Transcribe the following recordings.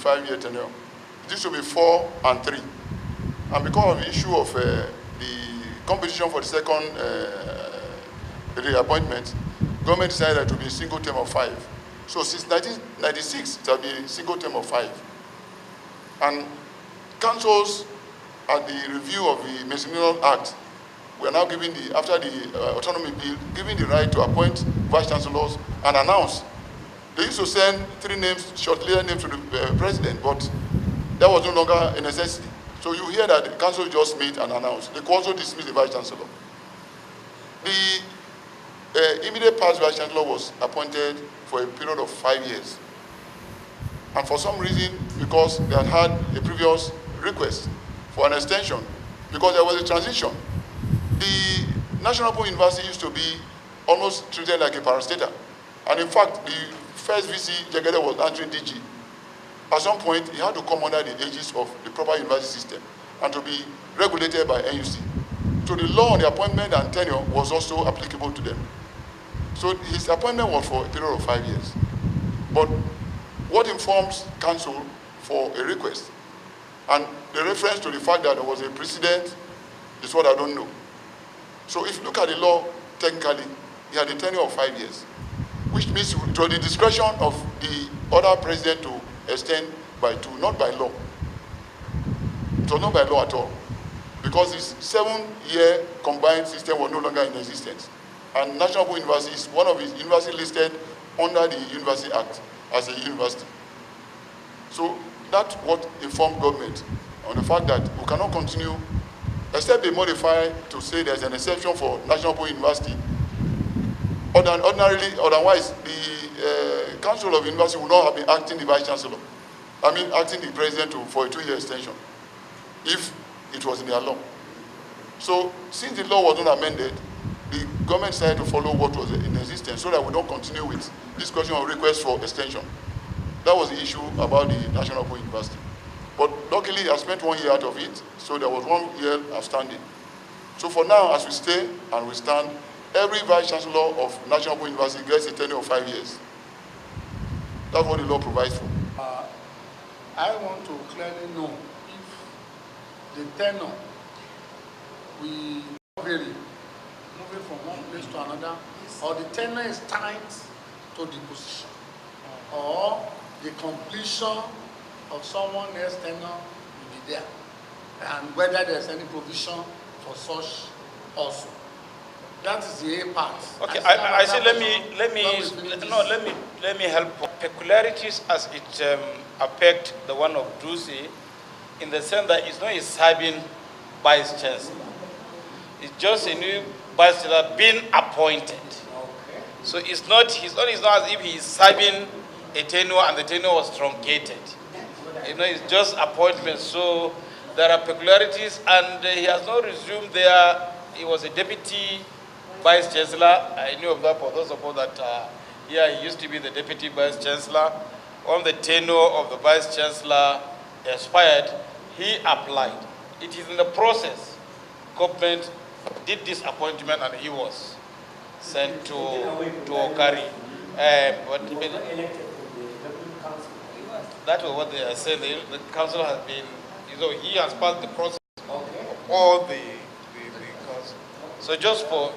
5-year tenure. This will be 4 and 3. And because of the issue of the competition for the second reappointment, government decided that it will be a single term of 5. So since 1996, it will be a single term of 5. And councils, at the review of the Ministerial Act, we are now giving after the autonomy bill, giving the right to appoint vice chancellors and announce. They used to send 3 names, short-listed names to the president, but that was no longer a necessity. So you hear that the council just meet and announce. They could also dismiss the vice chancellor. The immediate past vice chancellor was appointed for a period of 5 years. And for some reason, because they had a previous request for an extension, because there was a transition, the National Open University used to be almost treated like a parastatal. And in fact, the first VC, Jagede, was entering DG. At some point, he had to come under the aegis of the proper university system and to be regulated by NUC. So the law on the appointment and tenure was also applicable to them. So his appointment was for a period of 5 years. But what informs council for a request? And the reference to the fact that there was a precedent is what I don't know. So if you look at the law, technically, he had a tenure of 5 years, which means it was the discretion of the other president to extend by 2, not by law. It was not by law at all, because this 7-year combined system was no longer in existence. And National Open University is one of the universities listed under the University Act as a university. So that's what informed government on the fact that we cannot continue, except they modify to say there's an exception for National Open University. Otherwise, the Council of University would not have been acting the Vice Chancellor. Acting the President for a 2-year extension, if it was in their law. So, since the law was not amended, the government decided to follow what was in existence so that we don't continue with this question of request for extension. That was the issue about the National Open University. But luckily, I spent 1 year out of it, so there was 1 year outstanding. So for now, as we stay and we stand, every Vice Chancellor of National Open University gets a tenure of 5 years. That's what the law provides for. I want to clearly know if the tenure will vary, moving from one place to another, or the tenure is tied to the position, or the completion of someone else's tenure will be there, and whether there's any provision for such also. That is the A part. Okay, I say let me help. Peculiarities as it affect the one of Dusi, in the sense that it's not a serving vice chancellor. It's just a new vice chancellor being appointed. Okay. So it's not as if he's serving a tenure and the tenure was truncated. It's just appointment. So there are peculiarities, and he has not resumed there. He was a deputy Vice Chancellor. I knew of that for those of us that he used to be the Deputy Vice Chancellor. On the tenure of the Vice Chancellor expired, he applied. It is in the process. Government did this appointment and he was sent to Okari. That was what they are saying. The council has been, he has passed the process of all the council. So just to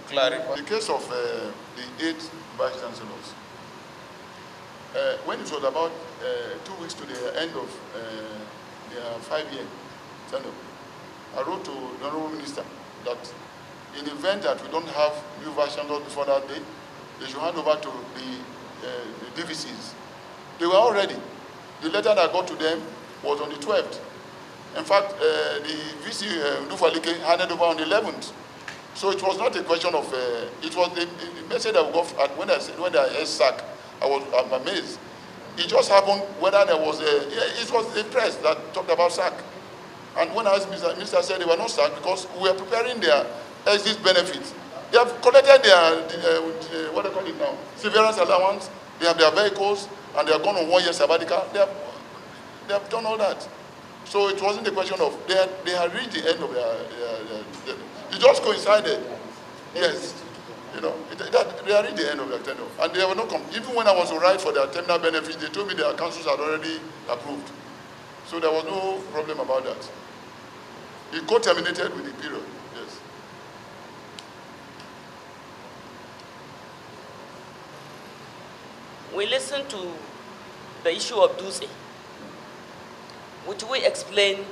clarify. In the case of the 8 Vice Chancellors, when it was about 2 weeks to the end of their 5-year tenure, I wrote to the Honorable Minister that in the event that we don't have new Vice Chancellors before that day, they should hand over to the DVCs. They were all ready. The letter that got to them was on the 12th. In fact, the VC Nufalike handed over on the 11th. So it was not a question of, it was the message that we got when I sack, I'm amazed. It just happened whether there was it was the press that talked about sack. And when I asked Minister said they were not sacked because we were preparing their exit benefits. They have collected their, what do they call it now, severance allowance, they have their vehicles, and they have gone on 1-year sabbatical. They have done all that. So it wasn't a question of, they had reached the end of their it just coincided. Yes. You know, they are at the end of their tenure. And they were not even when I was to write for their terminal benefits, they told me their councils had already approved. So there was no problem about that. It co-terminated with the period, yes. We listened to the issue of Duce, which we explained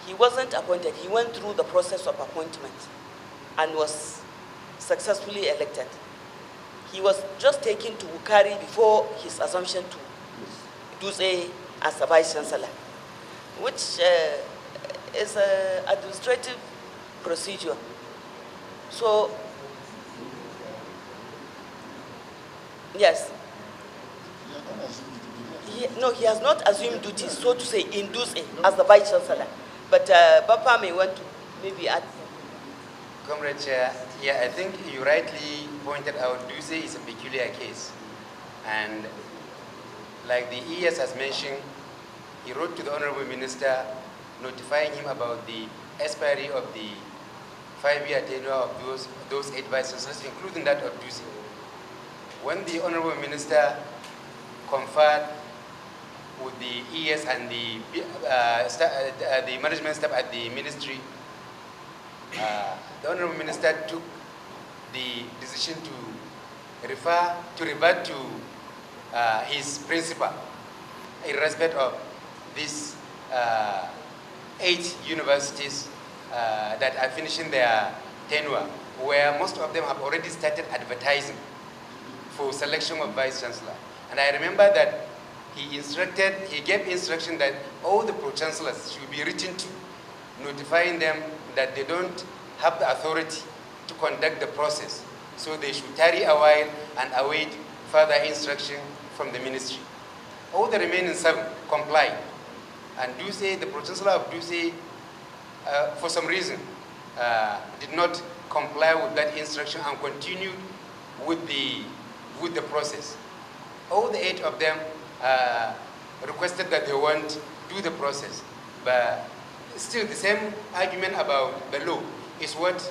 he wasn't appointed. He went through the process of appointment and was successfully elected. He was just taken to Wukari before his assumption to Duce as a vice chancellor, which is an administrative procedure. So, yes. No, he has not assumed duties, so to say, in Duce as the vice chancellor. But Bapa may want to maybe add. Comrade Chair, yeah, I think you rightly pointed out Duce is a peculiar case. And like the ES has mentioned, he wrote to the Honorable Minister notifying him about the expiry of the 5-year tenure of those 8 vice chancellors, including that of Duce. When the Honorable Minister conferred with the ES and the management staff at the ministry, the Honorable Minister took the decision to revert to his principal in respect of these 8 universities that are finishing their tenure, where most of them have already started advertising for selection of vice chancellor. And I remember that he gave instruction that all the pro-chancellors should be written to, notifying them that they don't have the authority to conduct the process. So they should tarry a while and await further instruction from the ministry. All the remaining 7 complied. And Duce, the pro-chancellor of Duce, for some reason, did not comply with that instruction and continued with the process. All the 8 of them requested that they won't do the process. But still, the same argument about the law is what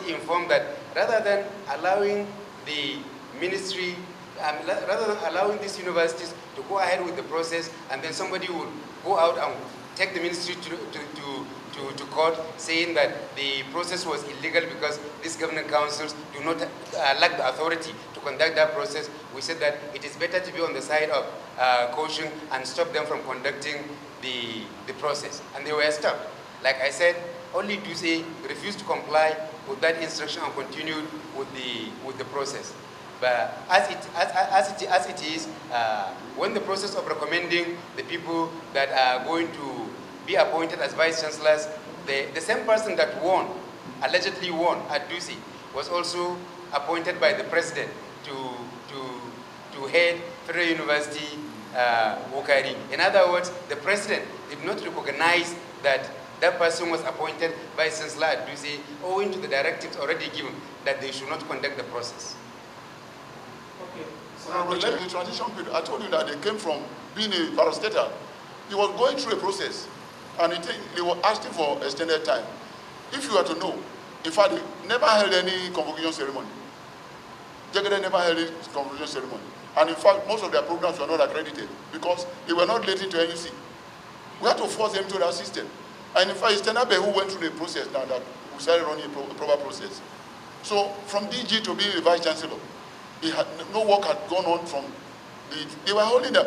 informed that rather than allowing the ministry, rather than allowing these universities to go ahead with the process, and then somebody would go out and take the ministry to court saying that the process was illegal because these governing councils do not lack the authority to conduct that process. We said that it is better to be on the side of caution and stop them from conducting the process. And they were stopped. Like I said, only Duce refused to comply with that instruction and continued with the process. But as it is, when the process of recommending the people that are going to be appointed as vice chancellors, the same person that allegedly won at Duce, was also appointed by the president to head Federal University Wukari. In other words, the president did not recognize that that person was appointed vice chancellor at Duce, owing to the directives already given that they should not conduct the process. Okay. The transition period, I told you that they came from being a parastatal. He was going through a process, and they were asking for extended time. If you were to know, in fact, they never held any convocation ceremony. Jagede never held a convocation ceremony. And in fact, most of their programs were not accredited because they were not related to NUC. We had to force them to that system. And in fact, it's Tenabe who went through the process now that we started running a proper process. So from DG to being a vice chancellor, no work had gone on from they were holding them.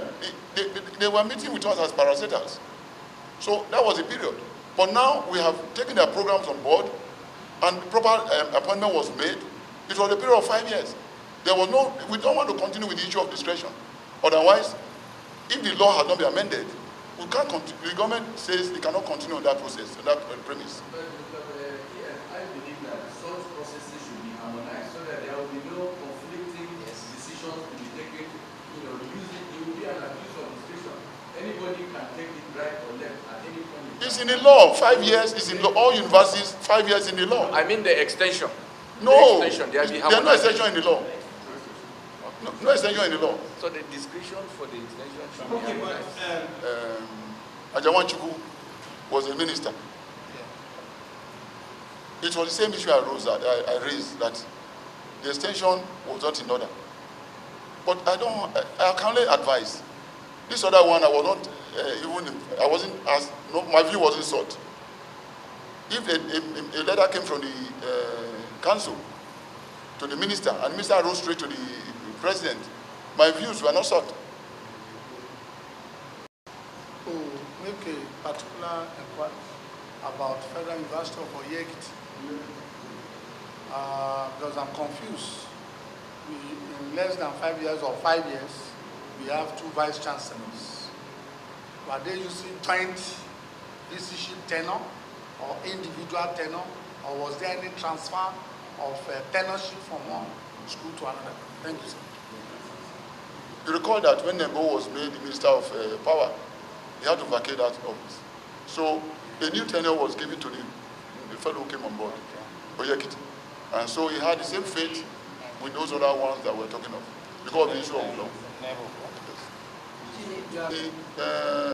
They were meeting with us as parastatals. So that was the period. But now we have taken their programs on board, and proper appointment was made. It was a period of 5 years. We don't want to continue with the issue of discretion. Otherwise, if the law has not been amended, we can't continue. The government says they cannot continue on that process, on that premise. But I believe that such processes should be harmonized so that there will be no conflicting decisions to be taken. You will be an abuse of discretion. Anybody can take it right or left at any point. It's in the law. 5 years is in law. All universities, 5 years in the law. I mean the extension. No, the extension, there's no extension in the law. No extension in the law. So the discretion for the extension should be harmonized. Ajawan Chukwu was a minister. it was the same issue I raised, that the extension was not in order. But I can only advise. This other one, I was not my view wasn't sought. If a letter came from the council to the minister, and the minister wrote straight to the president, my views were not sought. To make a particular inquiry about Federal University of House Cttee, because I'm confused. In less than 5 years or 5 years, we have 2 vice chancellors. Were they using joint VC tenure or individual tenure, or was there any transfer of tenureship from one school to another? Thank you, sir. You recall that when Nembo was made the Minister of Power, he had to vacate that office. So a new tenure was given to the fellow who came on board, House Cttee. And so he had the same fate with those other ones that we're talking of, because of the issue of law.